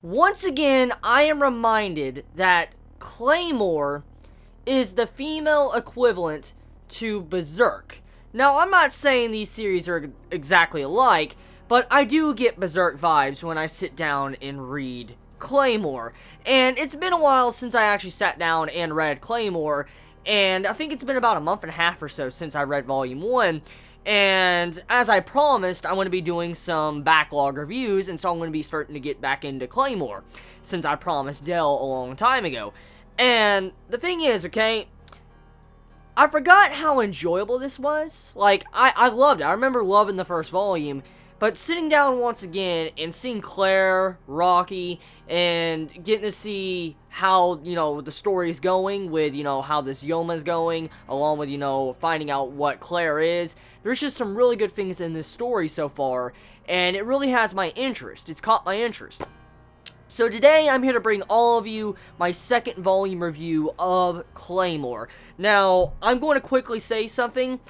Once again, I am reminded that Claymore is the female equivalent to Berserk. Now, I'm not saying these series are exactly alike, but I do get Berserk vibes when I sit down and read Claymore. And it's been a while since I actually sat down and read Claymore, and I think it's been about a month and a half or so since I read Volume 1. And as I promised, I'm going to be doing some backlog reviews, and so I'm going to be starting to get back into Claymore, since I promised Dell a long time ago. And the thing is, okay, I forgot how enjoyable this was. Like, I loved it. I remember loving the first volume, but sitting down once again and seeing Claire, Rocky, and getting to see how, the story is going with, how this Yoma is going, along with, finding out what Claire is. There's just some really good things in this story so far, and it really has my interest. It's caught my interest. So today, I'm here to bring all of you my second volume review of Claymore. Now, I'm going to quickly say something.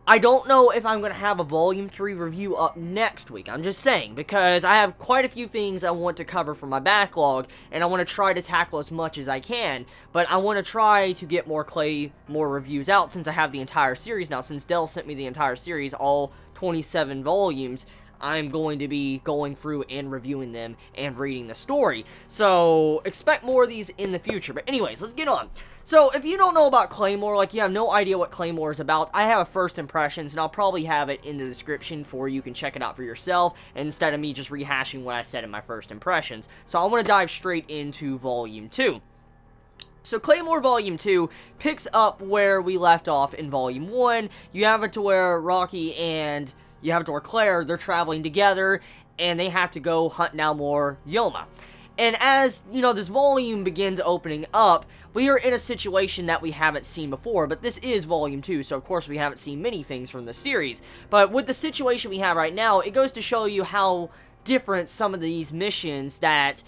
I don't know if I'm going to have a Volume 3 review up next week. I'm just saying, because I have quite a few things I want to cover from my backlog, and I want to try to tackle as much as I can. But I want to try to get more Claymore reviews out since I have the entire series now. Since Dell sent me the entire series, all 27 volumes, I'm going to be going through and reviewing them and reading the story. So, expect more of these in the future. But anyways, let's get on. So, if you don't know about Claymore, like you have no idea what Claymore is about, I have a first impressions, and I'll probably have it in the description for you can check it out for yourself, instead of me just rehashing what I said in my first impressions. So, I want to dive straight into Volume 2. So, Claymore Volume 2 picks up where we left off in Volume 1. You have it to where Rocky and you have it to where Claire, they're traveling together, and they have to go hunt down more Yoma. And as, this volume begins opening up, we are in a situation that we haven't seen before, but this is Volume 2, so of course we haven't seen many things from the series. But with the situation we have right now, it goes to show you how different some of these missions that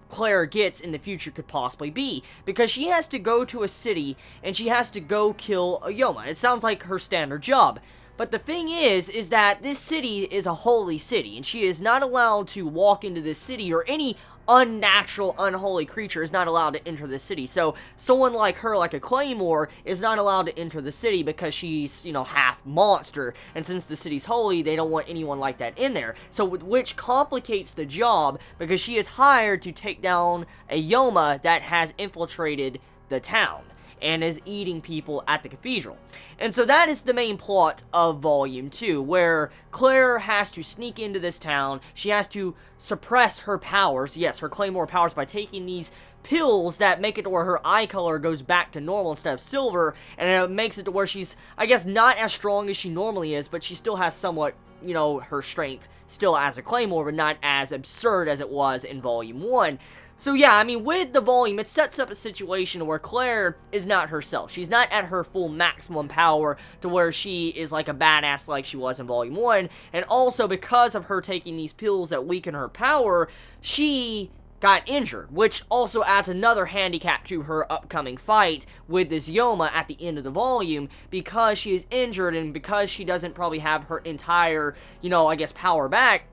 Claire gets in the future could possibly be, because she has to go to a city, and she has to go kill a Yoma. It sounds like her standard job. But the thing is that this city is a holy city, and she is not allowed to walk into this city, or any unnatural, unholy creature is not allowed to enter the city. So, someone like her, like a Claymore, is not allowed to enter the city because she's, half monster, and since the city's holy, they don't want anyone like that in there. So, which complicates the job, because she is hired to take down a Yoma that has infiltrated the town and is eating people at the cathedral. And so that is the main plot of Volume 2, where Claire has to sneak into this town. She has to suppress her powers, yes, her Claymore powers, by taking these pills that make it to where her eye color goes back to normal instead of silver, and it makes it to where she's, I guess, not as strong as she normally is, but she still has somewhat, her strength still as a Claymore, but not as absurd as it was in Volume 1. So yeah, with the volume, it sets up a situation where Claire is not herself. She's not at her full maximum power to where she is like a badass like she was in Volume 1. And also, because of her taking these pills that weaken her power, she got injured, which also adds another handicap to her upcoming fight with this Yoma at the end of the volume, because she is injured and because she doesn't probably have her entire, power back.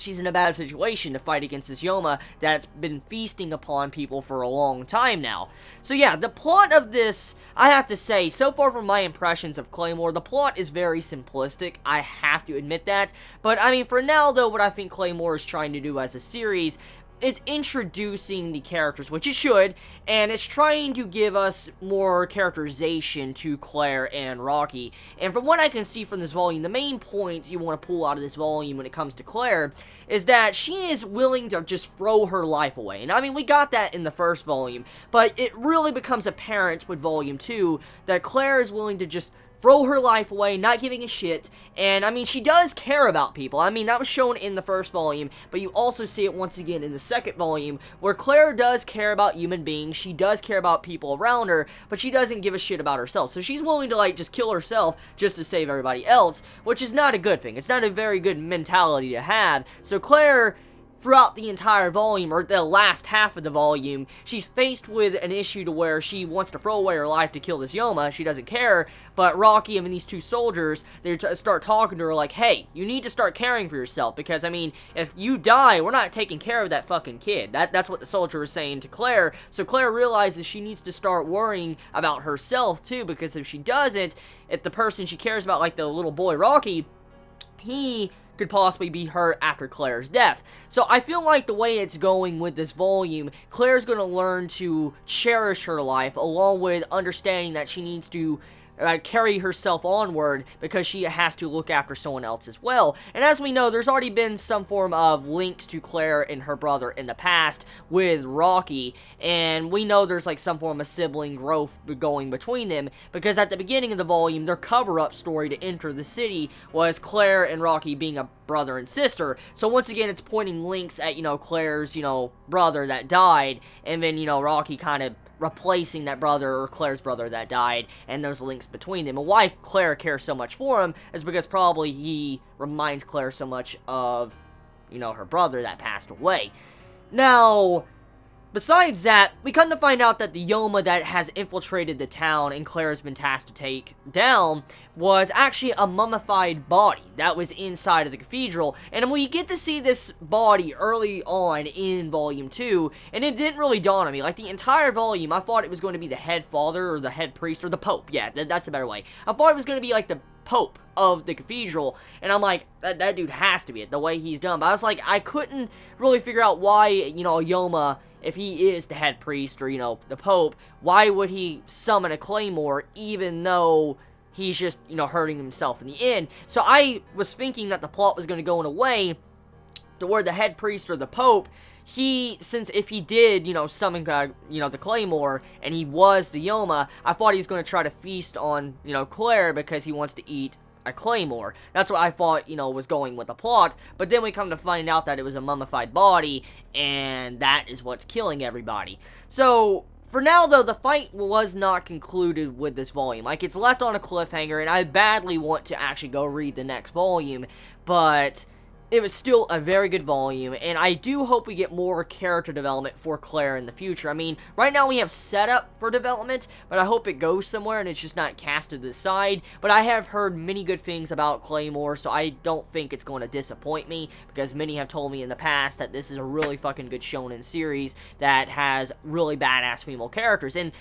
She's in a bad situation to fight against this Yoma that's been feasting upon people for a long time now. So yeah, the plot of this, I have to say, so far from my impressions of Claymore, the plot is very simplistic. I have to admit that. But for now though, what I think Claymore is trying to do as a series is introducing the characters, which it should, and it's trying to give us more characterization to Claire and Rocky. And from what I can see from this volume, the main points you want to pull out of this volume when it comes to Claire is that she is willing to just throw her life away. And we got that in the first volume, but it really becomes apparent with Volume 2 that Claire is willing to just throw her life away, not giving a shit, and, she does care about people. That was shown in the first volume, but you also see it once again in the second volume, where Claire does care about human beings, she does care about people around her, but she doesn't give a shit about herself. So she's willing to, just kill herself just to save everybody else, which is not a good thing. It's not a very good mentality to have. So Claire throughout the entire volume, or the last half of the volume, she's faced with an issue to where she wants to throw away her life to kill this Yoma. She doesn't care, but Rocky and these two soldiers, they start talking to her like, hey, you need to start caring for yourself, because, I mean, if you die, we're not taking care of that fucking kid. That's what the soldier was saying to Claire. So Claire realizes she needs to start worrying about herself, too, because if she doesn't, if the person she cares about, like the little boy Rocky, he could possibly be hurt after Claire's death. So I feel like the way it's going with this volume, Claire's going to learn to cherish her life, along with understanding that she needs to carry herself onward, because she has to look after someone else as well. And as we know, there's already been some form of links to Claire and her brother in the past with Rocky, and we know there's like some form of sibling growth going between them, because at the beginning of the volume, their cover-up story to enter the city was Claire and Rocky being a brother and sister. So once again, it's pointing links at, Claire's, brother that died, and then, Rocky kind of replacing that brother, or Claire's brother that died, and those links between them. And why Claire cares so much for him is because probably he reminds Claire so much of, her brother that passed away. Now, besides that, we come to find out that the Yoma that has infiltrated the town and Claire has been tasked to take down was actually a mummified body that was inside of the cathedral. And we get to see this body early on in Volume 2, and it didn't really dawn on me. Like, the entire volume, I thought it was going to be the head father, or the head priest, or the pope. Yeah, that's a better way. I thought it was going to be, like, the pope of the cathedral, and I'm like, that dude has to be it, the way he's done. But I was like, I couldn't really figure out why, Yoma, if he is the head priest, or, the pope, why would he summon a Claymore, even though he's just, hurting himself in the end? So I was thinking that the plot was going to go in a way to where the head priest, or the pope, since if he did, summon, the Claymore, and he was the Yoma, I thought he was going to try to feast on, Claire, because he wants to eat a Claymore. That's what I thought, was going with the plot. But then we come to find out that it was a mummified body, and that is what's killing everybody. So for now, though, the fight was not concluded with this volume. Like, it's left on a cliffhanger, and I badly want to actually go read the next volume, but it was still a very good volume, and I do hope we get more character development for Claire in the future. I mean, right now we have setup for development, but I hope it goes somewhere and it's just not cast to the side. But I have heard many good things about Claymore, so I don't think it's going to disappoint me, because many have told me in the past that this is a really fucking good shonen series that has really badass female characters. And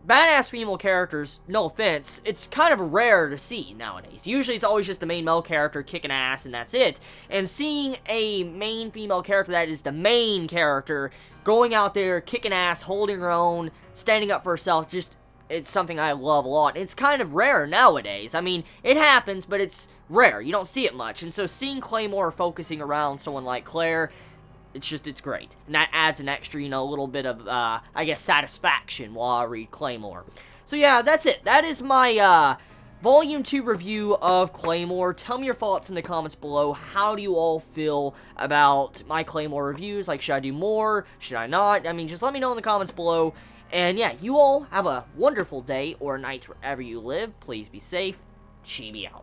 badass female characters, no offense, it's kind of rare to see nowadays. Usually it's always just the main male character kicking ass and that's it. And seeing a main female character that is the main character going out there, kicking ass, holding her own, standing up for herself, just, it's something I love a lot. It's kind of rare nowadays. I mean, it happens, but it's rare. You don't see it much. And so seeing Claymore focusing around someone like Claire, it's great. And that adds an extra, little bit of, I guess, satisfaction while I read Claymore. So yeah, that's it. That is my, Volume 2 review of Claymore. Tell me your thoughts in the comments below. How do you all feel about my Claymore reviews? Like, should I do more? Should I not? I mean, just let me know in the comments below. And yeah, you all have a wonderful day or night wherever you live. Please be safe. Chibi out.